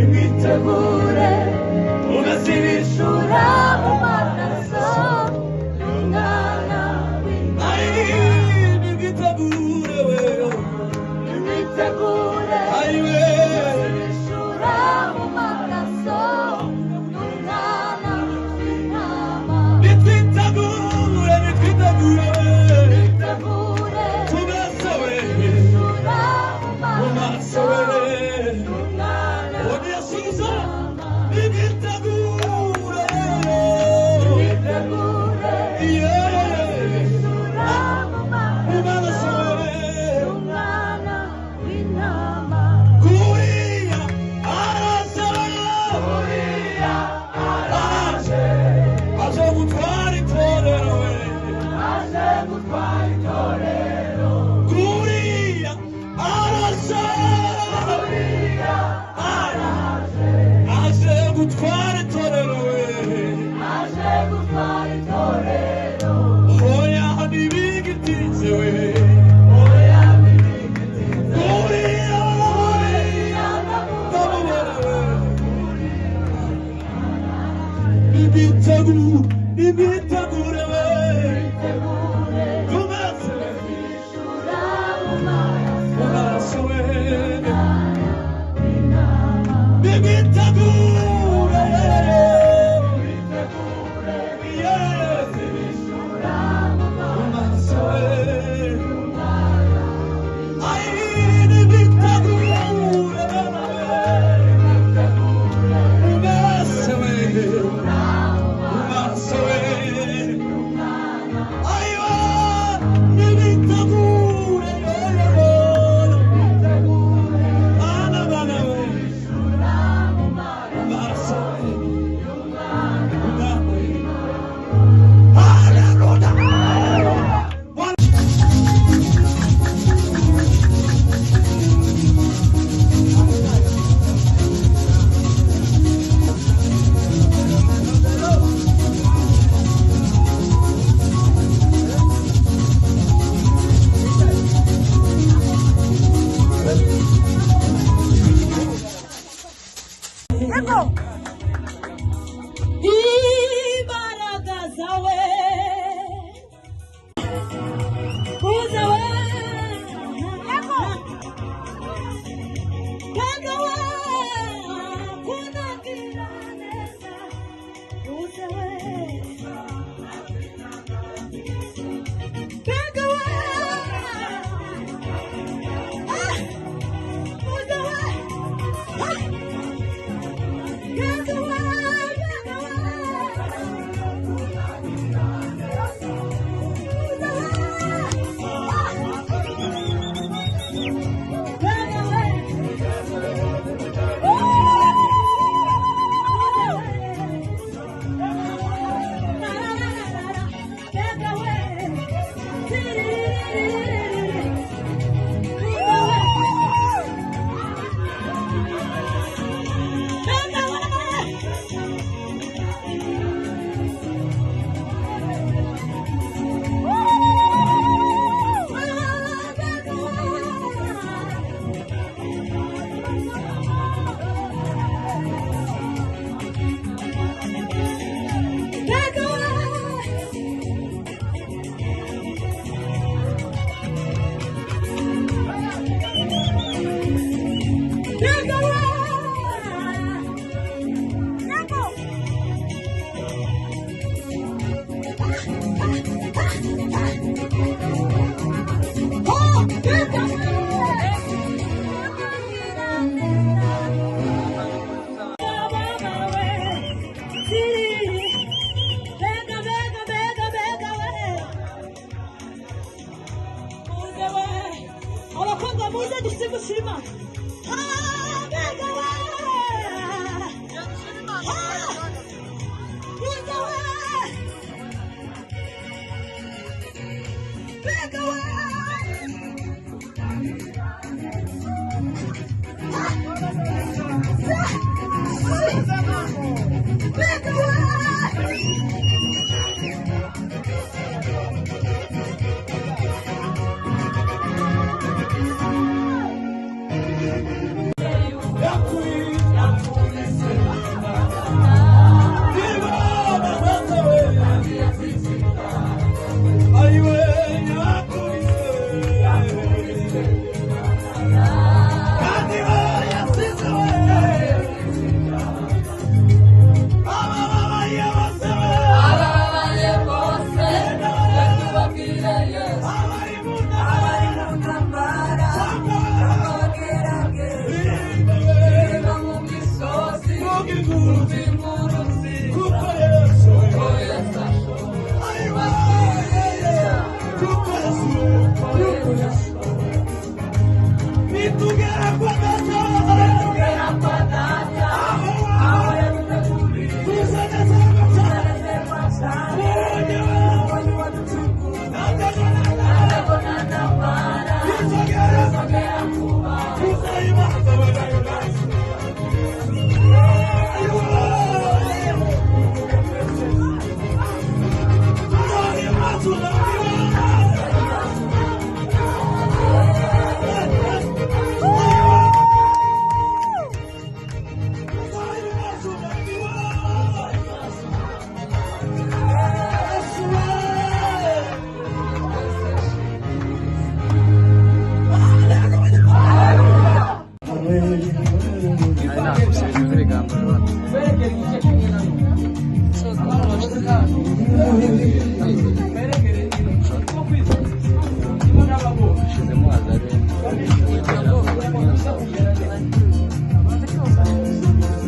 imitegure ugazibishura mu maraso y'umwana w'Imana. Imitegure ugazibishura mu maraso y'umwana w'Intama. Imitegure ugazibishura mu maraso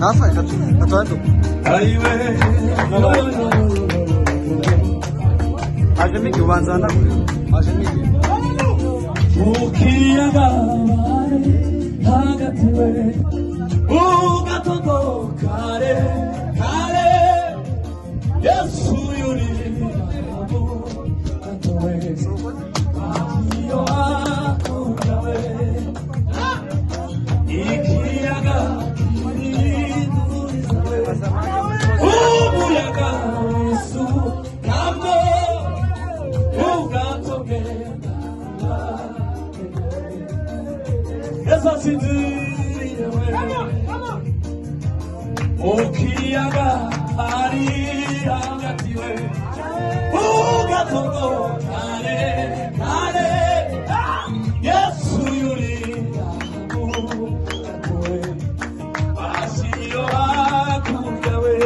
Nafa katoendo. Aiwe. Ajemiki ubanza na. Ajemiki. Ukiyaga hagatiwe ugatondo kare kare Yesu yuri atowe iyo akujawe ikiyaga umuyaga Yesu kambo ugatoke Yes, I see you. Okiyaga ari agatiwe. Ugatogo kare kare. Yesu yuri akuwe. Asiyo akujawe.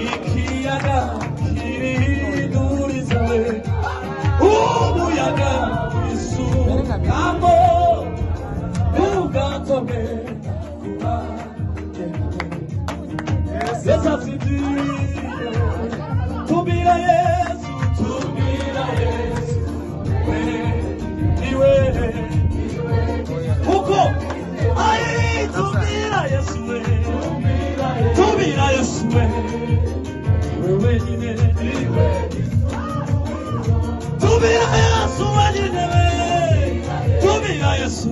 Ikiyaga kiri durizawe. Umuyaga Yesu kambo. Yes, I see you. Tubira Yesu, iwe. Uko, ai, tubira Yesu, iwe nyine, tubira Yesu, nyine, tubira Yesu,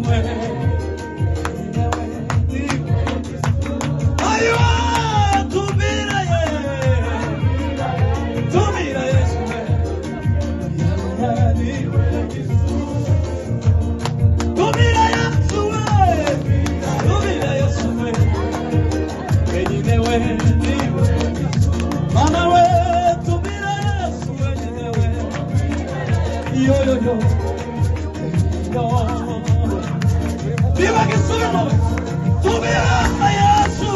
Viva que somos, subirá Yesu,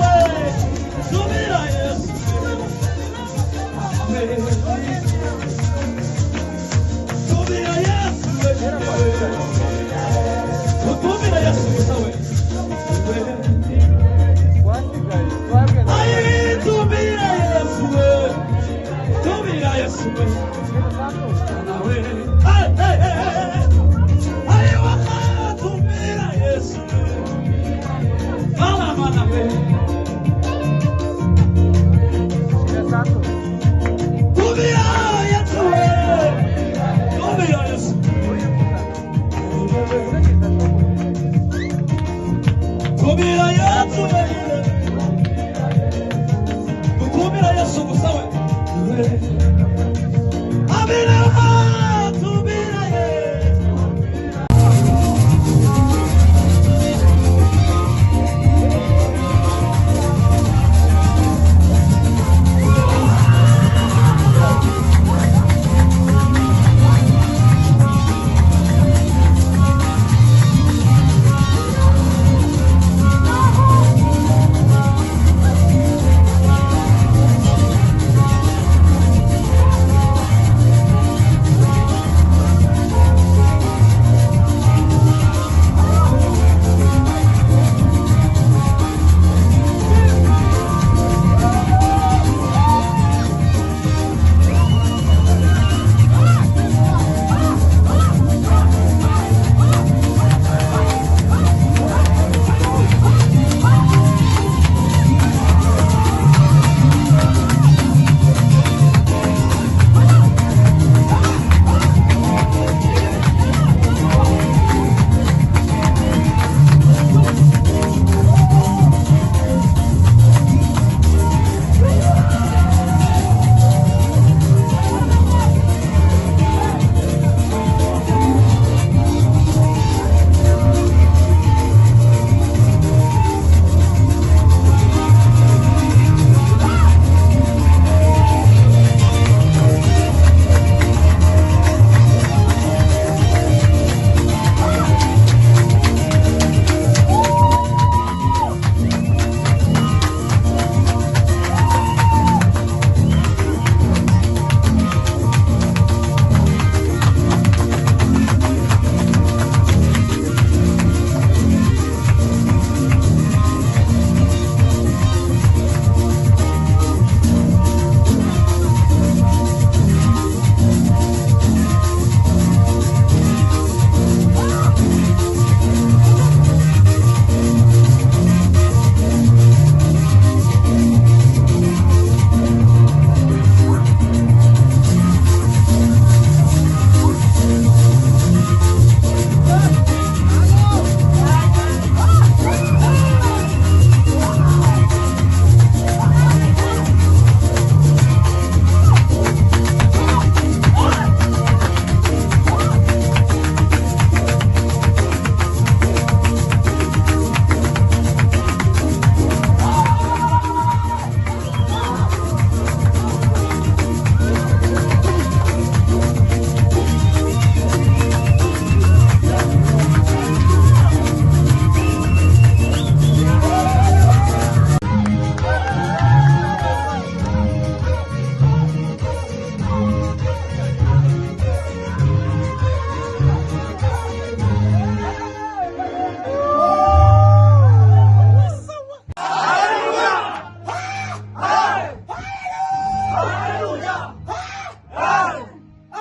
subirá Yesu, subirá Yesu, subirá Yesu, ay, subirá Yesu, subirá Yesu, ay, subirá Yesu, mala mala.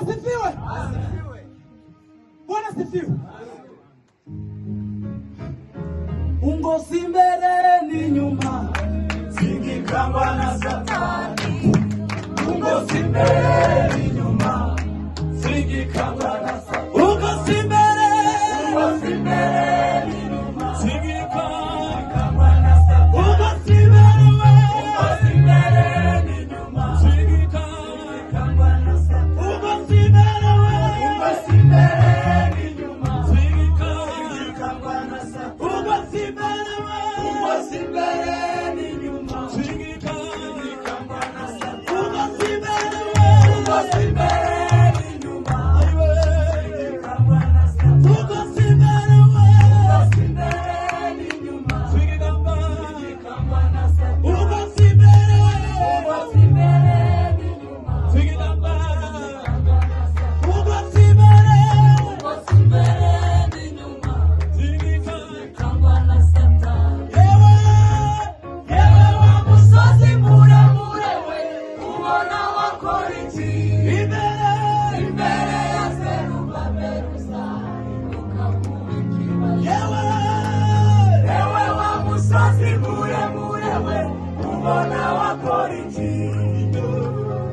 asifiwe. Bwana asifiwe. Ungozi mbele ni nyuma, singikangwa na Satani. Ungozi mbele ni nyuma, singikangwa na Satani. Ungozi mbele ni nyuma, singikangwa na Satani. Ungozi mbele ni nyuma, singikangwa na Satani. Ungozi mbele ni nyuma, singikangwa na Satani. Ungozi mbele ni nyuma, singikangwa na Satani. Ungozi mbele ni nyuma, singikangwa na Satani. Ungozi mbele ni nyuma, singikangwa na Satani. Ungozi mbele ni nyuma, singikangwa na Satani. Ungozi mbele ni nyuma, singikangwa na Satani. Yewe wa musozi muremure we, ubona wakora iki? Imbere ya Zerubabeli uzahinduka kuba ikibaya. Yewe wa musozi muremure we, ubona wakora iki?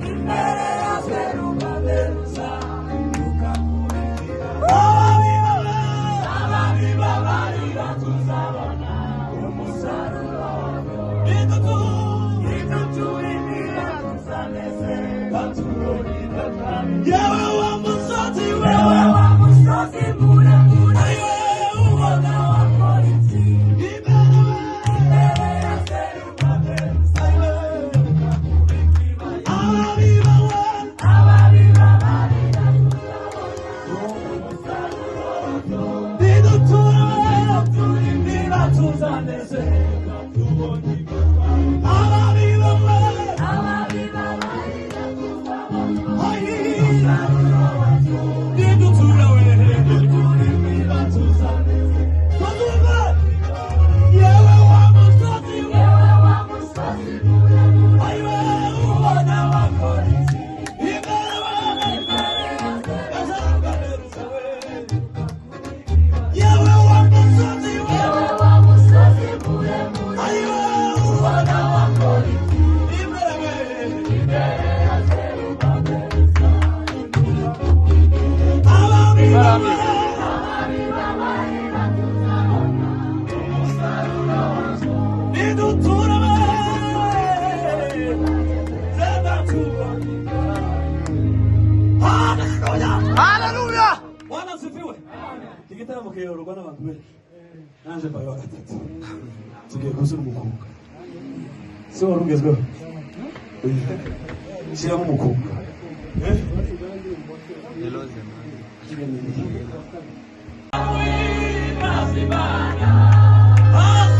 Imbere ya Zerubabeli uzahinduka kuba ikibaya. Ababibabarira tuzabona umusaruro wabyo. Niduturimira tuzanezerwa turorera kandi. Yewe wa musozi muremure ubona wakora iki? Imbere ya Zerubabeli uzahinduka kuba ikibaya. Ababibabarira tuzabona umusaruro wabyo. Niduturimira tuzanezerwa tubona ibyo twakoze. Ababibabarira tuzabona umusaruro wabyo. Niduturimira tuzanezerwa. Yewe wa musozi muremure ubona wakora iki? Imbere ya Zerubabeli uzahinduka kuba ikibaya. Yewe wa musozi muremure ubona wakora iki? Imbere ya Zerubabeli uzahinduka kuba ikibaya. Ababibabarira tuzabona umusaruro wabyo. Haleluya! Bwana asifiwe. Igitaramo kiyoborwa n'abantu benshi. Naje mbaye wa gatatu. Tugiye kuzura umukunga. Se wari ugezweho? Shyiramo umukunga. Hasa